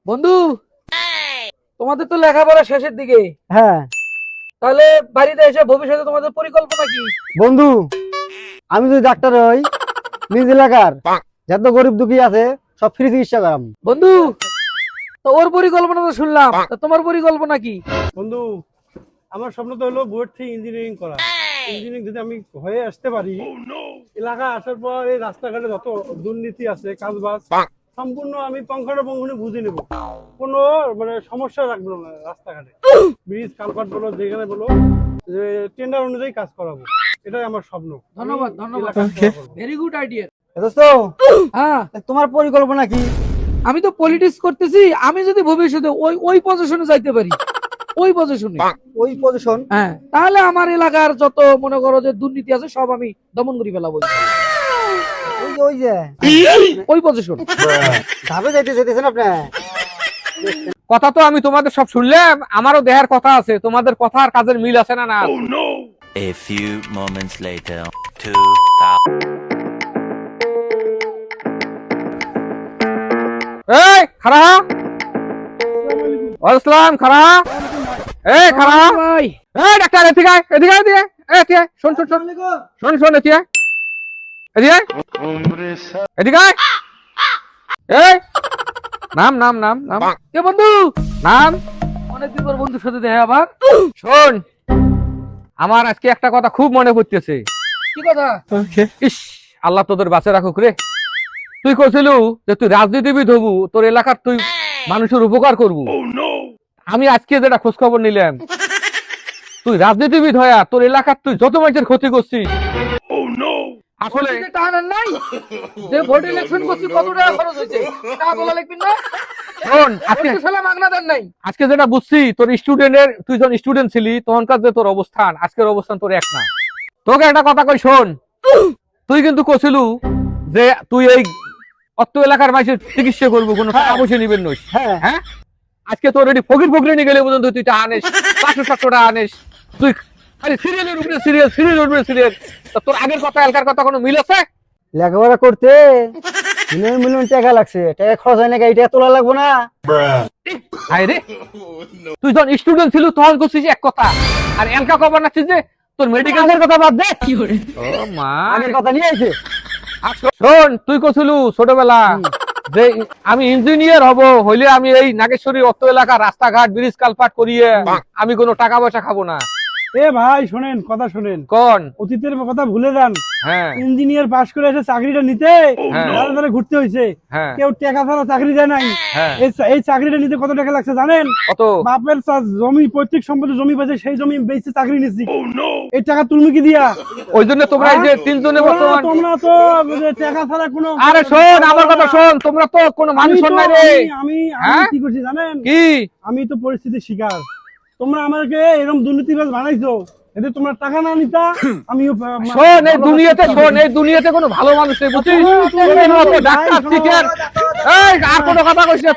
বন্ধু, তোমাদের তো লেখাপড়া শেষের দিকে, হ্যাঁ তাহলে বাড়িতে এসে ভবিষ্যতে তোমাদের পরিকল্পনা কি? বন্ধু, আমি যদি ডাক্তার হই, নিজ এলাকার যত গরিব দুঃখী আছে সব ফ্রি চিকিৎসা করাম। বন্ধু, তো ওর পরিকল্পনা তো শুনলাম, তা তোমার পরিকল্পনা কি? বন্ধু, আমার স্বপ্ন তো হলো বুয়েট থেকে ইঞ্জিনিয়ারিং করা। ইঞ্জিনিয়ারিং যদি আমি হয়ে আসতে পারি, এলাকা আসার পর এই রাস্তাঘাটে যত দুর্নীতি আছে, কাজবাজ সম্পূর্ণ আমি পঙ্খানুপুঙ্খানু বুঝে নেব। কোনো মানে সমস্যা রাখবো না রাস্তাঘাটে, ব্রিজ কালভার্ট বলো যেখানে বলো, যে টেন্ডার অনুযায়ী কাজ করাবো। এটাই আমার স্বপ্ন। ধন্যবাদ, ধন্যবাদ। Very good idea. দোস্ত, হ্যাঁ, তোমার পরিকল্পনা কি? আমি তো পলিটিক্স করতেছি, আমি যদি ভবিষ্যতে ওই ওই পজিশনে যাইতে পারি, ওই পজিশনে, ওই পজিশন? হ্যাঁ, তাহলে আমার এলাকার যত মনে করো যে দুর্নীতি আছে সব আমি দমন করে ফেলাবো। ওই যে ওই পজিশন ধাপে যাইতে চাইতেছেন আপনি? কথা তো আমি তোমাদের সব শুনলাম, আমারও দেহার কথা আছে, তোমাদের কথা আর কাজের মিল আছে না? না A few moments later, 2000. এই খারা, ওয়ালাইকুম খারা, এই খারা, ভাই। এই ডাক্তার এদিকে আয়, এদিকে আয়, এদিকে আয়, এদিকে আয়, শোন শোন শোন শোন শোন, এদিকে আয়, এদিকে আয়, এদিকে আয়, এই নাম নাম নাম নাম কে বন্ধু? নাম, অনেকদিন পর বন্ধুর সাথে দেখা আবার। শোন, আমার আজকে একটা কথা খুব মনে পড়তেছে। কি কথা? ইস, আল্লাহ তোদের বাঁচে রাখুক রে। তুই কইছিল যে তুই রাজনীতিবিদ হবু, তোর এলাকার তুই মানুষের উপকার করবু। আমি আজকে যেটা খোঁজ খবর নিলাম, তুই রাজনীতিবিদ হয়া তোর এলাকার তুই যত মানুষের ক্ষতি করছিস। আসলে বলছি যে টাকা নাই, যে ভোট ইলেকশন করছি কত টাকা খরচ হয়েছে টাকা বলা লিখবি না? শোন, আজকে একটু সালা মাগনা দেন নাই। আজকে যেটা বুঝছি, তোর স্টুডেন্টের, তুই যখন স্টুডেন্ট ছিলি তখনকার যে তোর অবস্থান, আজকের অবস্থান তোর এক না। তোকে একটা কথা কই শোন, তুই কিন্তু কইছিল যে তুই এই অত এলাকার মানুষের চিকিৎসা করবো, কোনো টাকা পয়সা নিবেন নই। হ্যাঁ হ্যাঁ, আজকে তোর এটি ফকির ফকির নিয়ে গেলে পর্যন্ত তুই টাকা আনিস, 500-700 টাকা আনিস, তুই খালি সিরিয়ালের উপরে সিরিয়াল, সিরিয়ালের উপরে সিরিয়াল। তোর আগের কথা এলাকার কথা কোনো মিল আছে? লেখাপড়া করতে মিলিয়ন মিলিয়ন টাকা লাগছে, টাকা খরচ হয় না, গাড়িটা তোলা লাগবো না? হায় রে, তুই যখন স্টুডেন্ট ছিল তখন করছিস এক কথা, আর এলকা খবর নাচ্ছিস যে তোর মেডিকেলের কথা বাদ দে। ও মা, আগের কথা নিয়ে আইছে। শোন, তুই কছিল ছোটবেলা যে আমি ইঞ্জিনিয়ার হব, হইলে আমি এই নাগেশ্বরী অত এলাকা রাস্তাঘাট ব্রিজ কালপাট করিয়ে আমি কোনো টাকা পয়সা খাবো না। এ ভাই শোনেন, কথা শোনেন, কোন? অতীতের কথা ভুলে যান। হ্যাঁ ইঞ্জিনিয়ার পাশ করে এসে চাকরিটা নিতে হ্যাঁ। ধারে ধারে ঘুরতে হয়েছে। হ্যাঁ কেউ টাকা ছাড়া চাকরি দেয় নাই। হ্যাঁ, এই চাকরিটা নিতে কত টাকা লাগছে জানেন? কত? বাপের জমি, পৈতৃক সম্পত্তি জমি পাইছে, সেই জমি বেচে চাকরি নিচ্ছি। এই টাকা তুমি কি দিয়া? ওই জন্য তোমরা এই যে তিনজনে বর্তমান। তোমরা তো টাকা ছাড়া কোনো। আরে শোন, আমার কথা শোন, তোমরা তো কোনো মানুষ নাই রে। আমি হ্যাঁ? কি করছি জানেন? কি? আমি তো পরিস্থিতির শিকার। তোমরা আমাকে এরকম দুর্নীতিবাজ বানাইছো, এতে তোমরা টাকা না নিতা আমিও শোন, এই দুনিয়াতে শোন, এই দুনিয়াতে কোনো ভালো মানুষ নেই, বুঝছিস? তোদের মতো ডাক্তার, শিক্ষক, এই আর কোনো কথা কইস না।